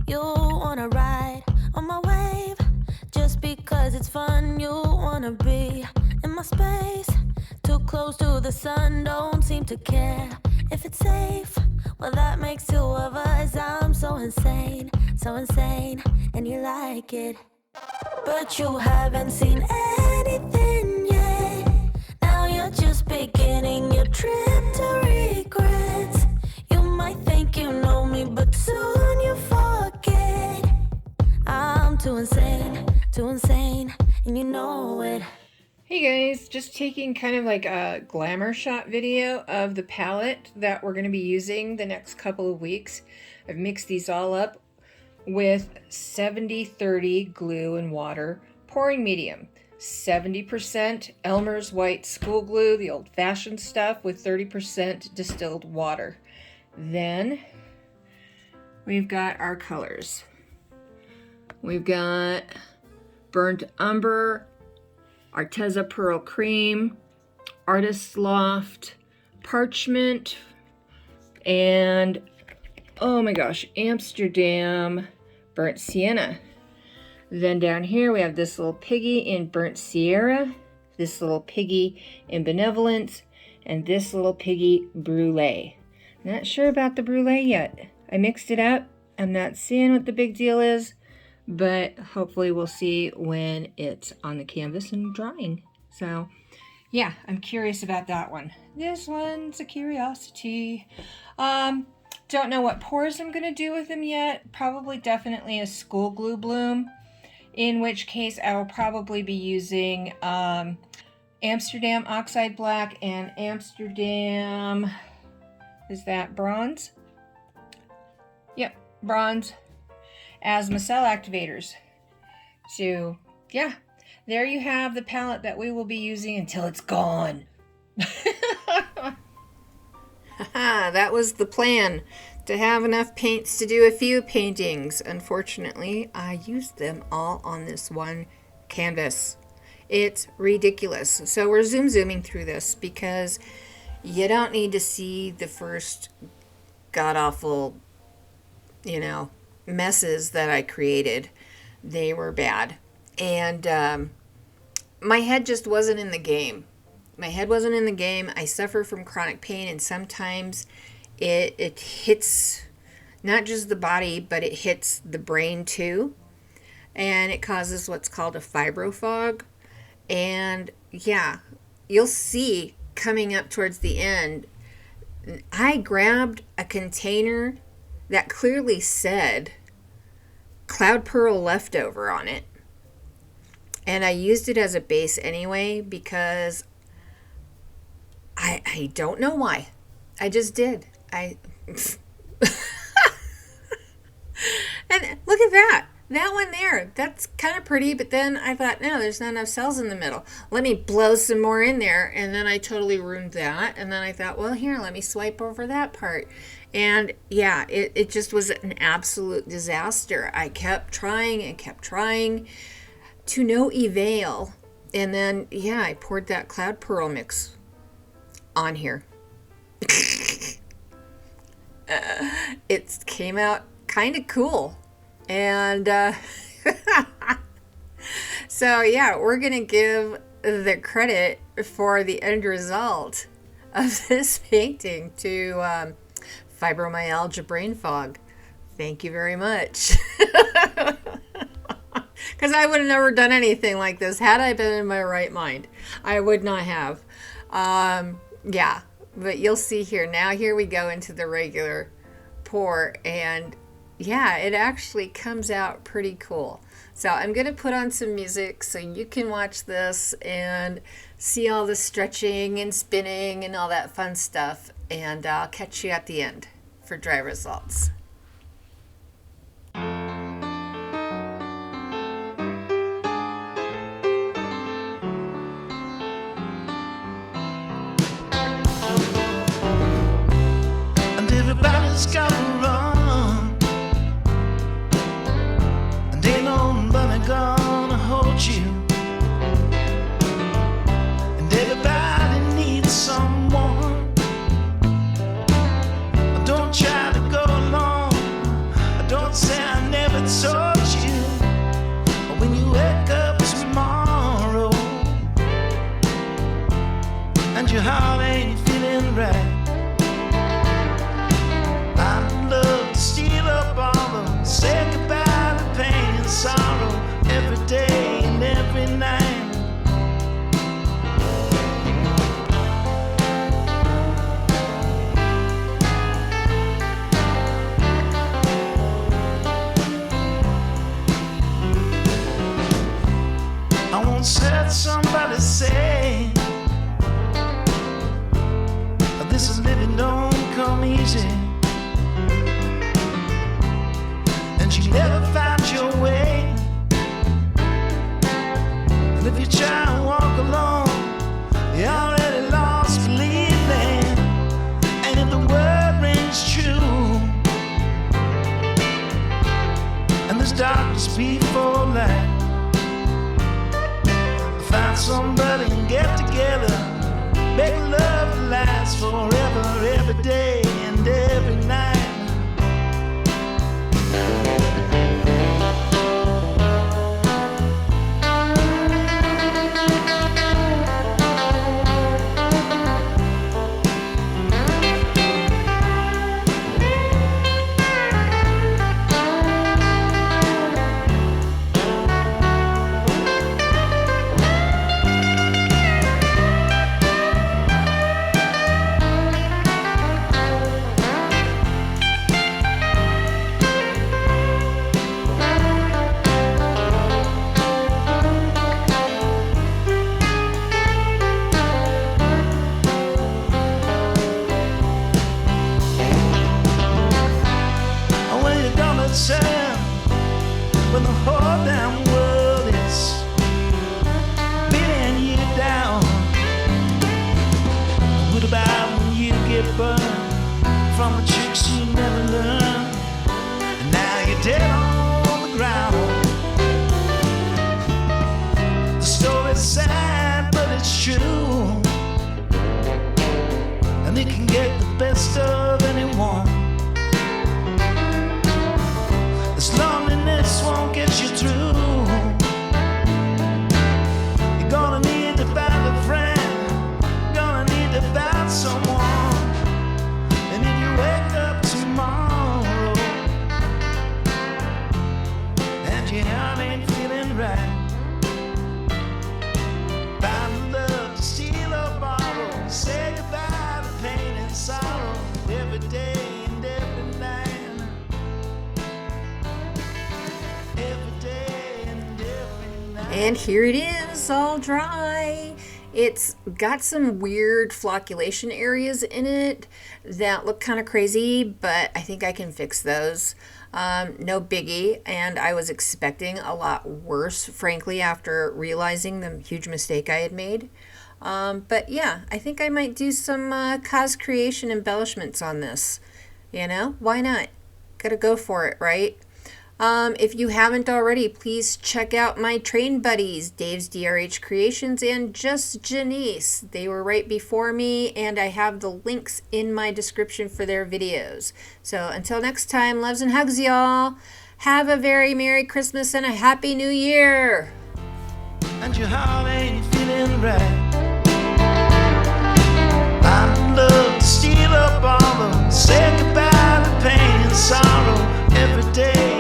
You wanna ride on my wave just because it's fun. You wanna be in my space, too close to the sun, don't seem to care if it's safe. Well, that makes two of us. I'm so insane, and you like it. But you haven't seen anything yet. Now you're just beginning your trip to regrets. You might think you know me, but soon you forget. I'm too insane, and you know it. Hey guys, just taking kind of like a glamour shot video of the palette that we're going to be using the next couple of weeks. I've mixed these all up with 70-30 glue and water, pouring medium. 70% Elmer's White School Glue, the old-fashioned stuff, with 30% distilled water. Then we've got our colors. We've got Burnt Umber, Arteza Pearl Cream, Artist's Loft, Parchment, and oh my gosh, Amsterdam Burnt Sienna. Then down here we have this little piggy in Burnt Sierra, this little piggy in Benevolence, and this little piggy Brulee. Not sure about the Brulee yet. I mixed it up. I'm not seeing what the big deal is, but hopefully we'll see when it's on the canvas and drying. So yeah, I'm curious about that one. This one's a curiosity. Don't know what pours I'm going to do with them yet. Probably definitely a school glue bloom, in which case I will probably be using Amsterdam Oxide Black and Amsterdam, is that bronze? Yep, bronze, as my cell activators. So yeah, there you have the palette that we will be using until it's gone. That was the plan, to have enough paints to do a few paintings. Unfortunately, I used them all on this one canvas. It's ridiculous. So we're zooming through this because you don't need to see the first god-awful, messes that I created. They were bad. And my head just wasn't in the game. I suffer from chronic pain, and sometimes it hits not just the body, but it hits the brain too. And it causes what's called a fibrofog. And yeah, you'll see coming up towards the end, I grabbed a container that clearly said Cloud Pearl Leftover on it. And I used it as a base anyway because I don't know why. I just did. And look at that. That one there. That's kind of pretty, but then I thought, no, there's not enough cells in the middle. Let me blow some more in there, and then I totally ruined that. And then I thought, well, here, let me swipe over that part. And yeah, it just was an absolute disaster. I kept trying and kept trying to no avail. And then, yeah, I poured that Cloud Pearl mix on here. It came out kind of cool. And so yeah, we're gonna give the credit for the end result of this painting to fibromyalgia brain fog. Thank you very much. Because I would have never done anything like this had I been in my right mind. I would not have. Yeah, but you'll see here. Now here we go into the regular pour, and yeah, it actually comes out pretty cool. So I'm going to put on some music so you can watch this and see all the stretching and spinning and all that fun stuff. And I'll catch you at the end for dry results. And everybody's got to run, and ain't nobody gonna hold you. And everybody needs someone. Don't try to go alone. Don't say I never. heard somebody say, this is living don't come easy, and you never find your way. And if you try and walk alone, you already lost believing. And if the word rings true, and there's darkness before light, find somebody and get together, make love last forever, every day and every night. When the whole damn world is beating you down, what about when you get burned from the tricks you never learned, and now you're dead on the ground? The story's sad, but it's true, and it can get the best of anyone. This loneliness won't get you through. You're gonna need to find a friend, gonna need to find someone. And if you wake up tomorrow and your heart ain't feeling right, find love to steal or borrow, say goodbye to pain and sorrow every day and every night. And here it is, all dry. It's got some weird flocculation areas in it that look kind of crazy, but I think I can fix those. No biggie, and I was expecting a lot worse, frankly, after realizing the huge mistake I had made. But yeah, I think I might do some cause creation embellishments on this. You know, why not? Gotta go for it, right? If you haven't already, please check out my train buddies, Dave's DRH Creations and Just Janice. They were right before me, and I have the links in my description for their videos. So until next time, loves and hugs, y'all. Have a very Merry Christmas and a Happy New Year. And your heart ain't feeling right. I'd love to steal up all of them, say goodbye to pain and sorrow every day.